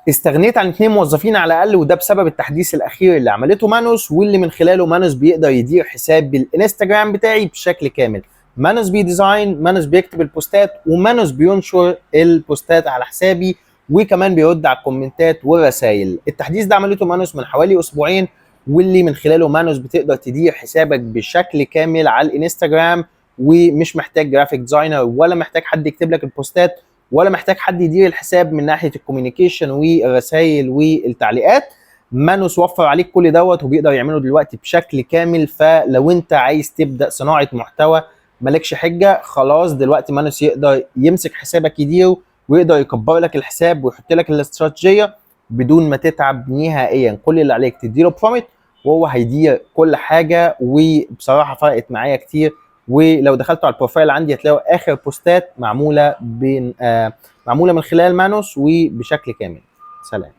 استغنيت عن 2 موظفين على الاقل، وده بسبب التحديث الاخير اللي عملته مانوس، واللي من خلاله مانوس بيقدر يدير حساب الانستجرام بتاعي بشكل كامل. مانوس بيديزاين، مانوس بيكتب البوستات، ومانوس بينشر البوستات على حسابي، وكمان بيرد على الكومنتات والرسائل. التحديث ده عملته مانوس من حوالي اسبوعين، واللي من خلاله مانوس بتقدر تدير حسابك بشكل كامل على الانستجرام، ومش محتاج جرافيك ديزاينر، ولا محتاج حد يكتب لك البوستات، ولا محتاج حد يدير الحساب من ناحيه الكوميونيكيشن والرسائل والتعليقات. مانوس وفر عليك كل دوت، وبيقدر يعمله دلوقتي بشكل كامل. فلو انت عايز تبدا صناعه محتوى مالكش حجه، خلاص دلوقتي مانوس يقدر يمسك حسابك يديره، ويقدر يكبر لك الحساب ويحط لك الاستراتيجيه بدون ما تتعب نهائيا. كل اللي عليك تديله برومت وهو هيدير كل حاجه، وبصراحه فرقت معايا كتير. ولو دخلتوا على البروفايل عندي هتلاقوا اخر بوستات معموله من خلال مانوس وبشكل كامل. سلام.